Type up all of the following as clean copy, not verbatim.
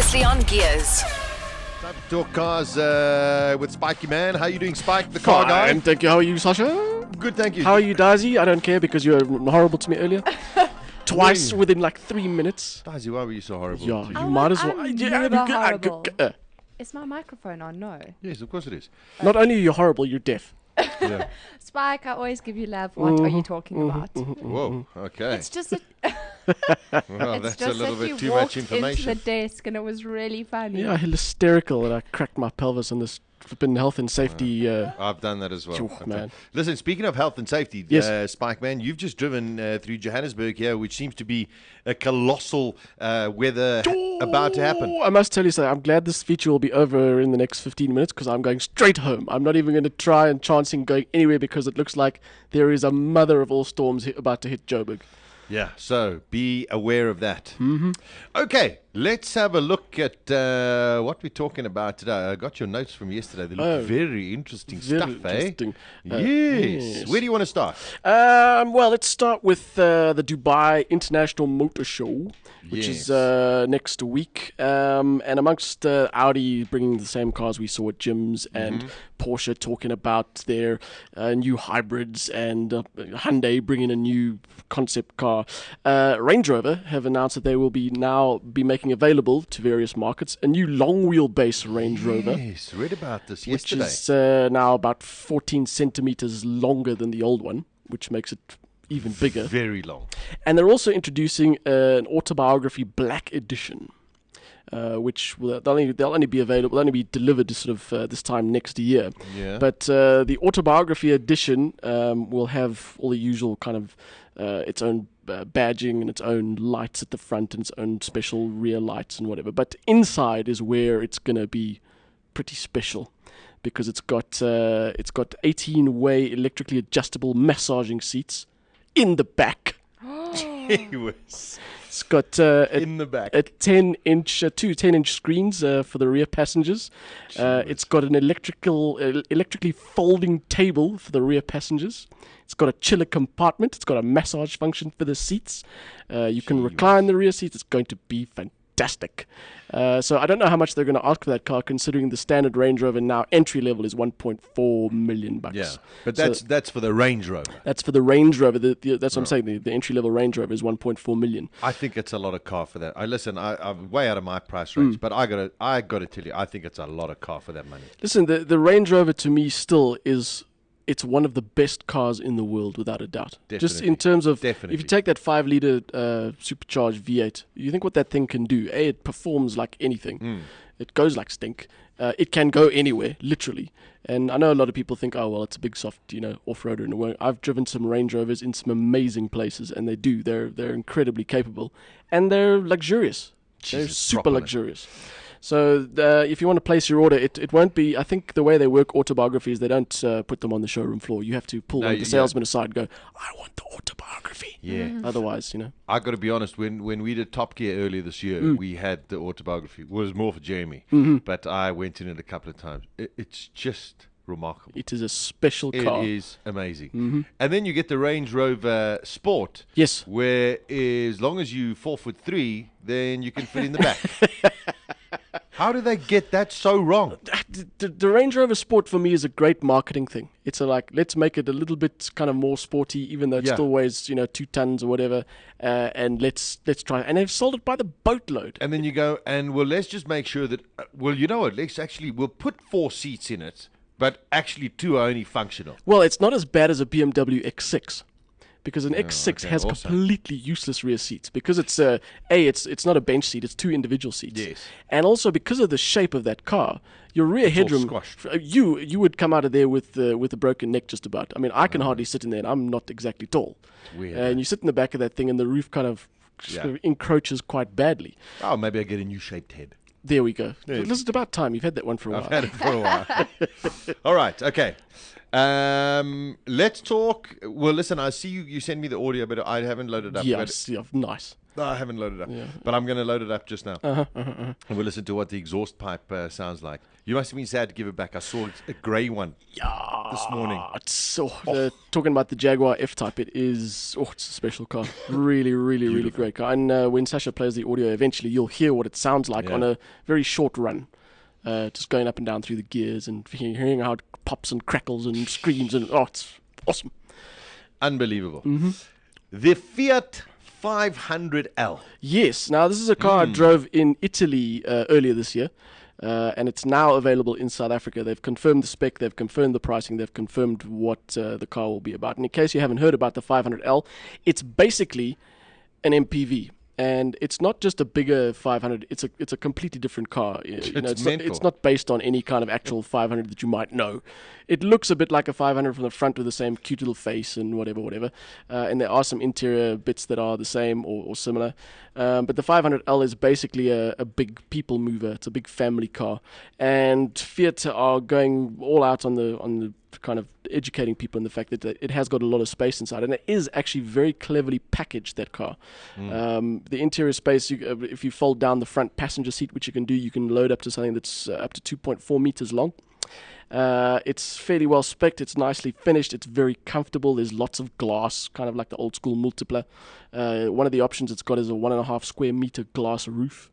Previously on Gears. Time to talk cars with Spiky Man. How you doing, Spike, the car guy? Fine, thank you. How are you, Sasha? Good, thank you. How are you, Daisy? I don't care because you were horrible to me earlier. Twice When? within like 3 minutes. Daisy, why were you so horrible? Yeah, to you you? might as well. I'm Yeah, never good- horrible. good- Is my microphone on? No. Yes, of course it is. Not only are you horrible, you're deaf. Yeah. Spike, I always give you love. What are you talking about? Whoa, okay. It's just that, Well, it's that's a just little that bit you too walked much information. into the desk and it was really funny. Yeah, hysterical that I cracked my pelvis on this flipping health and safety. I've done that as well. Phew, man. Listen, speaking of health and safety, Yes. Spike Man, you've just driven through Johannesburg here, which seems to be a colossal weather about to happen. I must tell you something. I'm glad this feature will be over in the next 15 minutes because I'm going straight home. I'm not even going to try and chancing going anywhere because it looks like there is a mother of all storms about to hit Joburg. Yeah, so be aware of that. Mm-hmm. Okay, let's have a look at what we're talking about today. I got your notes from yesterday. They look very interesting Very stuff, interesting. eh? Yes. Yes. Where do you want to start? Well, let's start with the Dubai International Motor Show, which is next week. And amongst Audi bringing the same cars we saw at gyms and Porsche talking about their new hybrids and Hyundai bringing a new concept car. Range Rover have announced that they will be making available to various markets a new long wheelbase Range Rover. Yes, read about this Which yesterday. is now about 14 centimeters longer than the old one, which makes it even bigger. Very long. And they're also introducing an autobiography black edition, which they'll only be available, will only be delivered sort of this time next year. Yeah. But the autobiography edition will have all the usual kind of its own badging and its own lights at the front and its own special rear lights and whatever. But inside is where it's going to be pretty special because it's got 18-way electrically adjustable massaging seats in the back. Anyways, It's got in the back. two 10-inch screens for the rear passengers. It's got an electrically folding table for the rear passengers. It's got a chiller compartment. It's got a massage function for the seats. You can recline the rear seats. It's going to be fantastic. So I don't know how much they're going to ask for that car, considering the standard Range Rover now entry level is 1.4 million bucks. Yeah, but So that's for the Range Rover. that's for the Range Rover. That's what I'm saying. The entry level Range Rover is 1.4 million. I think it's a lot of car for that. I'm way out of my price range, but I gotta tell you, I think it's a lot of car for that money. Listen, the Range Rover to me still is. It's one of the best cars in the world, without a doubt. Just in Definitely. terms of, Definitely. if you take that 5-liter supercharged V8, you think what that thing can do. It performs like anything. It goes like stink. It can go anywhere, literally. And I know a lot of people think, oh, well, it's a big, soft, off-roader. And I've driven some Range Rovers in some amazing places, and they do. They're incredibly capable. And they're luxurious. They're Jesus, super properly. luxurious. So if you want to place your order, it won't be. I think the way they work autobiographies, they don't put them on the showroom floor. You have to pull one of the salesman aside and go, I want the autobiography. Yeah. Otherwise, I got to be honest. When we did Top Gear earlier this year, we had the autobiography. It was more for Jeremy, but I went in it a couple of times. It's just remarkable. it is a special car. It is amazing. And then you get the Range Rover Sport. Yes. Where as long as you 4'3", then you can fit in the back. How do they get that so wrong? The Range Rover Sport for me is a great marketing thing. It's let's make it a little bit kind of more sporty, even though it still weighs 2 tons or whatever. And let's try. And they've sold it by the boatload. And then you go, let's just make sure that, you know what, we'll put 4 seats in it, but actually 2 are only functional. Well, it's not as bad as a BMW X6. Because an X6 okay, has also. completely useless rear seats. Because it's it's not a bench seat; it's 2 individual seats. Yes. And also because of the shape of that car, your rear headroom, squashed. you would come out of there with a broken neck just about. I mean, I can hardly sit in there, and I'm not exactly tall. weird, And you sit in the back of that thing, and the roof kind of, sort of encroaches quite badly. Oh, maybe I get a new shaped head. There we go. Listen, it's about time. You've had that one for a while. I've had it for a while. All right, okay. Let's talk. Well, listen, I see you send me the audio, but I haven't loaded up. Yes, yeah, nice. No, I haven't loaded up, Yeah. but I'm going to load it up just now. And we'll listen to what the exhaust pipe sounds like. You must have been sad to give it back. I saw a grey one this morning. It's so, talking about the Jaguar F-Type, it's a special car. Really, really, really great car. And when Sasha plays the audio, eventually you'll hear what it sounds like on a very short run. Just going up and down through the gears and hearing how it pops and crackles and screams. And it's awesome. Unbelievable. The Fiat 500L. Yes. Now, this is a car I drove in Italy earlier this year. And it's now available in South Africa. They've confirmed the spec, they've confirmed the pricing, they've confirmed what the car will be about. And in case you haven't heard about the 500L, it's basically an MPV. And it's not just a bigger 500, it's a completely different car. It's not based on any kind of actual 500 that you might know. It looks a bit like a 500 from the front with the same cute little face and whatever. And there are some interior bits that are the same or similar. But the 500L is basically a big people mover. It's a big family car. And Fiat are going all out on the kind of educating people in the fact that it has got a lot of space inside, and it is actually very cleverly packaged, that car. The interior space, if you fold down the front passenger seat, which you can load up to something that's up to 2.4 meters long. It's fairly well spec'd, it's nicely finished, it's very comfortable, there's lots of glass, kind of like the old school Multipla. One of the options it's got is a 1.5 square meter glass roof.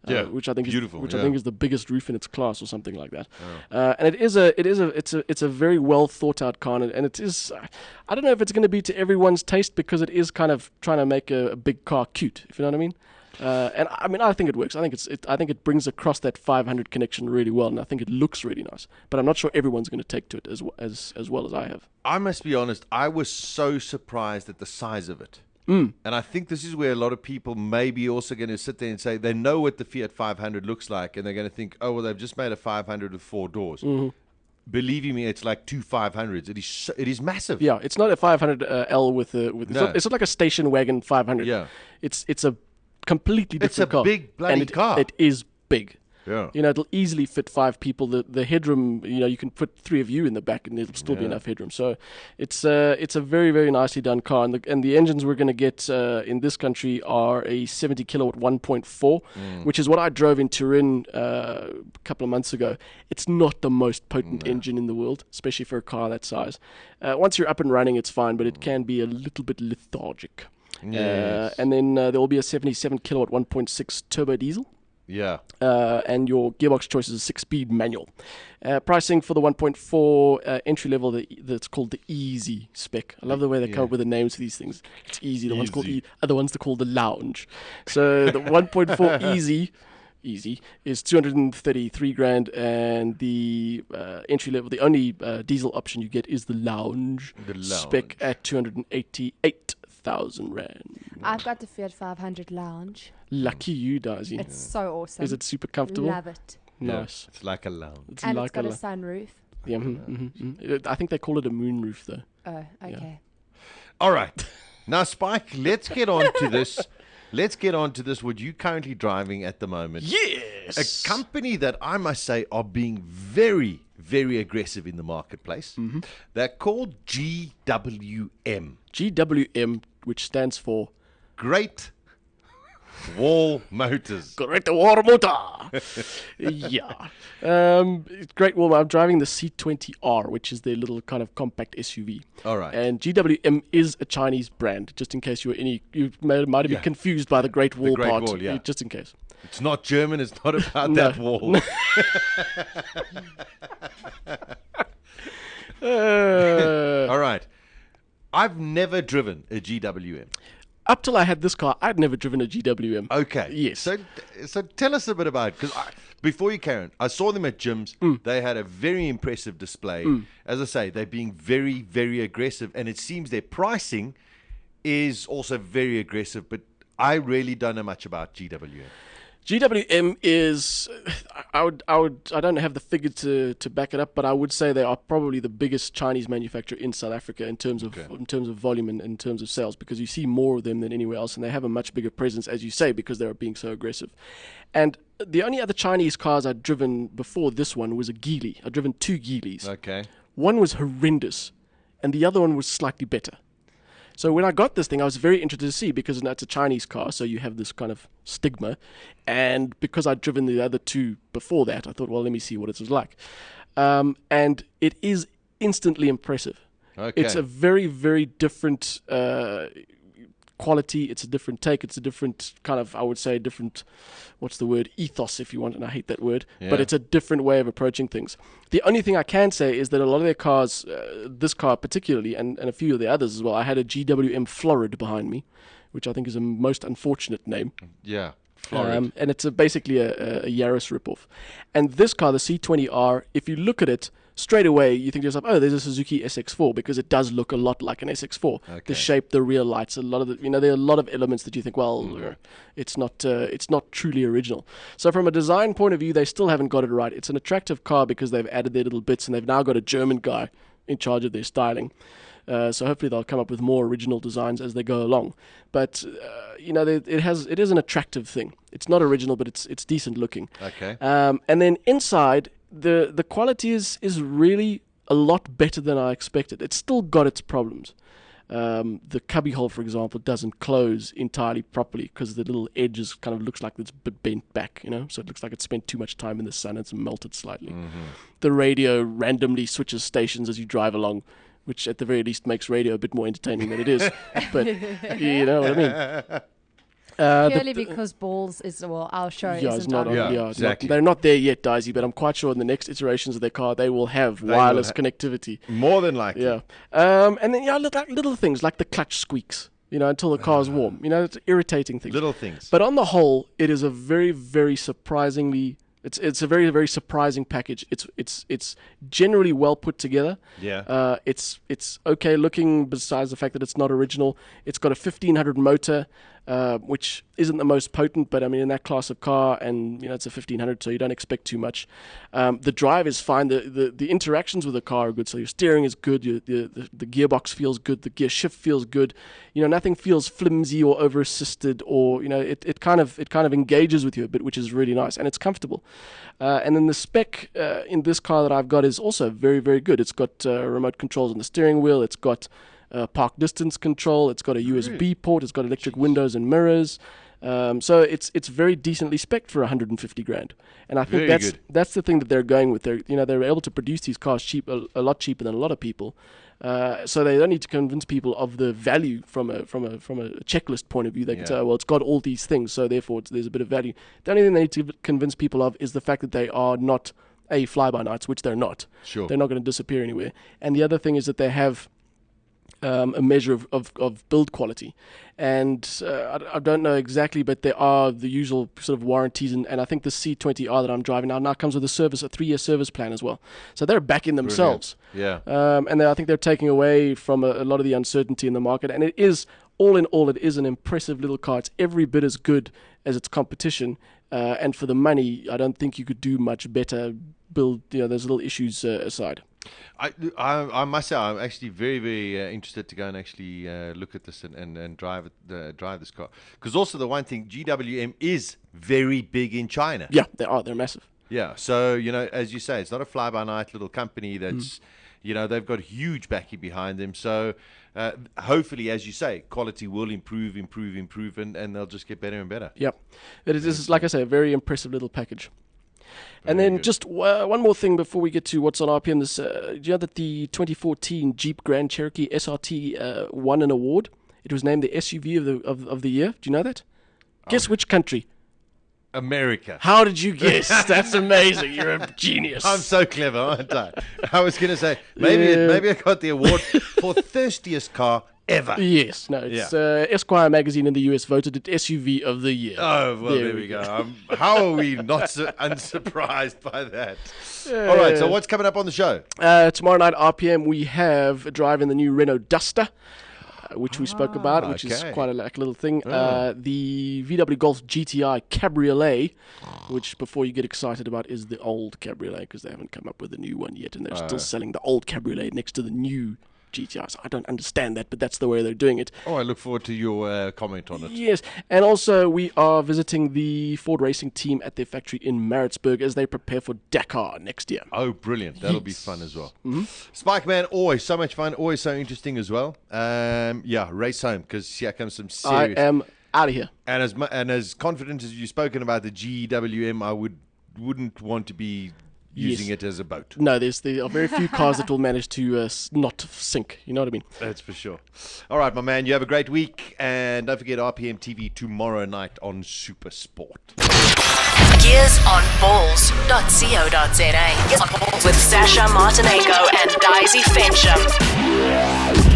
Which I think beautiful, I think is the biggest roof in its class, or something like that. And it's a very well thought out car, and it is. I don't know if it's going to be to everyone's taste, because it is kind of trying to make a big car cute, if you know what I mean. And I mean, I think it works. I think it brings across that 500 connection really well, and I think it looks really nice. But I'm not sure everyone's going to take to it as well as I have. I must be honest, I was so surprised at the size of it. And I think this is where a lot of people may be also going to sit there and say they know what the Fiat 500 looks like, and they're going to think, oh, well, they've just made a 500 with 4 doors. Believe me, it's like 2 500s. It is massive. Yeah, it's not a 500L with it's not like a station wagon 500. Yeah, it's a completely different car. It's a big bloody car. It is big. Yeah. It'll easily fit 5 people. The headroom, you can put 3 of you in the back, and there'll still be enough headroom. So it's a very, very nicely done car. And the engines we're going to get in this country are a 70 kilowatt 1.4, which is what I drove in Turin a couple of months ago. It's not the most potent engine in the world, especially for a car that size. Once you're up and running, it's fine, but it can be a little bit lethargic. Yes. And then there will be a 77 kilowatt 1.6 turbo diesel. Yeah. And your gearbox choice is a 6-speed manual. Pricing for the 1.4 entry level, that's called the Easy spec. I love the way they come up with the names for these things. It's Easy. The one's called are the ones that are called the Lounge. So the 1.4 Easy is 233 grand, and the entry level, the only diesel option you get is the Lounge. Spec at 288,000 rand. I've got the Fiat 500 Lounge. Lucky you, Daisy. It's so awesome. Is it super comfortable? Love it. Nice. Yeah, it's like a lounge. It's And it's got a sunroof. Yeah, I think they call it a moonroof, though. Oh, okay. All right. Now, Spike, let's get on to this. What you're currently driving at the moment. Yes. A company that I must say are being very, very aggressive in the marketplace. They're called GWM. GWM, which stands for Great Wall Motors. Great Wall Motor. Yeah. Great Wall. I'm driving the C20R, which is their little kind of compact SUV. All right. And GWM is a Chinese brand, just in case you might have been confused by the Great Wall part. Wall, yeah. Just in case. It's not German. It's not about that wall. All right. I've never driven a GWM. Up till I had this car, I'd never driven a GWM. Okay. Yes. So tell us a bit about it, because before you carry on, I saw them at gyms. They had a very impressive display. As I say, they're being very, very aggressive, and it seems their pricing is also very aggressive, but I really don't know much about GWM. GWM is, I don't have the figure to back it up, but I would say they are probably the biggest Chinese manufacturer in South Africa in terms of volume and in terms of sales, because you see more of them than anywhere else, and they have a much bigger presence, as you say, because they are being so aggressive. And the only other Chinese cars I'd driven before this one was a Geely. I'd driven 2 Geelys. Okay. One was horrendous, and the other one was slightly better. So when I got this thing, I was very interested to see because it's a Chinese car, so you have this kind of stigma. And because I'd driven the other two before that, I thought, well, let me see what it was like. And it is instantly impressive. Okay. It's a very, very different quality. It's a different take. It's a different kind of, I would say, different, what's the word, ethos if you want, and I hate that word, but it's a different way of approaching things. The only thing I can say is that a lot of their cars, this car particularly, and a few of the others as well, I had a GWM Florid behind me, which I think is a most unfortunate name. Yeah. Florid. And it's basically a Yaris ripoff. And this car, the C20R, if you look at it, straight away you think to yourself, oh, there's a Suzuki SX4, because it does look a lot like an SX4. Okay. The shape, the rear lights, a lot of the, there are a lot of elements that you think, well, it's not truly original. So from a design point of view, they still haven't got it right. It's an attractive car because they've added their little bits, and they've now got a German guy in charge of their styling. So hopefully they'll come up with more original designs as they go along. But it is an attractive thing. It's not original, but it's decent looking. Okay. And then inside, the quality is really a lot better than I expected. It's still got its problems. The cubbyhole, for example, doesn't close entirely properly because the little edges kind of looks like it's bent back, so it looks like it spent too much time in the sun. It's melted slightly. Mm-hmm. The radio randomly switches stations as you drive along, which at the very least makes radio a bit more entertaining than it is. But you know what I mean. Purely because Balls is, our show isn't not on. on. Exactly. They're not there yet, Daisy, but I'm quite sure in the next iterations of their car, they will have wireless connectivity. More than likely. Yeah. And then, little things like the clutch squeaks, until the car's warm. It's irritating things. Little things. But on the whole, it is a very, very surprisingly... It's a very, very surprising package. It's generally well put together. Yeah. It's okay looking besides the fact that it's not original. It's got a 1500 motor, which isn't the most potent, but I mean in that class of car, and it's a 1500, so you don't expect too much. The drive is fine. The interactions with the car are good. So your steering is good. The gearbox feels good. The gear shift feels good. Nothing feels flimsy or over assisted, or it kind of engages with you a bit, which is really nice, and it's comfortable. And then the spec in this car that I've got is also very, very good. It's got remote controls on the steering wheel. It's got park distance control. It's got a USB port. It's got electric windows and mirrors. So it's very decently spec'd for 150 grand. And I think that's the thing that they're going with. They're able to produce these cars cheap, a lot cheaper than a lot of people. So they don't need to convince people of the value from a checklist point of view. They can say, well, it's got all these things, so therefore there's a bit of value. The only thing they need to convince people of is the fact that they are not fly-by-nights, which they're not. Sure. They're not going to disappear anywhere. And the other thing is that they have a measure of build quality. And I don't know exactly, but there are the usual sort of warranties. And I think the C20R that I'm driving now comes with a 3-year service plan as well. So they're backing themselves. Brilliant. Yeah. And I think they're taking away from a lot of the uncertainty in the market. And it is, all in all, it is an impressive little car. It's every bit as good as its competition. And for the money, I don't think you could do much better build, those little issues aside. I must say I'm actually very, very interested to go and actually look at this and drive this car, because also the one thing, GWM is very big in China. Yeah, they're massive. Yeah, so as you say, it's not a fly-by-night little company that's they've got huge backing behind them. So hopefully, as you say, quality will improve, and they'll just get better and better. Yep, it is, like I say, a very impressive little package. And then just one more thing before we get to what's on RPM. Do you know that the 2014 Jeep Grand Cherokee SRT won an award? It was named the SUV of the year. Do you know that? Guess which country? America. How did you guess? That's amazing. You're a genius. I'm so clever, aren't I? I was going to say, maybe I got the award for thirstiest car ever. Yes. No, it's Esquire magazine in the US voted it SUV of the year. Oh, well, there we go. How are we not unsurprised by that? All right, so what's coming up on the show? Tomorrow night, RPM, we have driving the new Renault Duster, which we spoke about, which is quite a little thing. The VW Golf GTI Cabriolet, which before you get excited about is the old Cabriolet, because they haven't come up with a new one yet, and they're still selling the old Cabriolet next to the new GTIs. I don't understand that, but that's the way they're doing it. Oh, I look forward to your comment on it. Yes, and also we are visiting the Ford Racing team at their factory in Maritzburg as they prepare for Dakar next year. Oh, brilliant. That'll be fun as well. Spike Man, always so much fun, always so interesting as well. Race home, because here comes some serious... I am out of here. And as confident as you've spoken about the GWM, I wouldn't want to be using it as a boat. No, there are very few cars that will manage to not sink. You know what I mean? That's for sure. All right, my man, you have a great week. And don't forget RPM TV tomorrow night on Super Sport. GearsOnBalls.co.za with Sasha Martinenko and Daisy Fensham.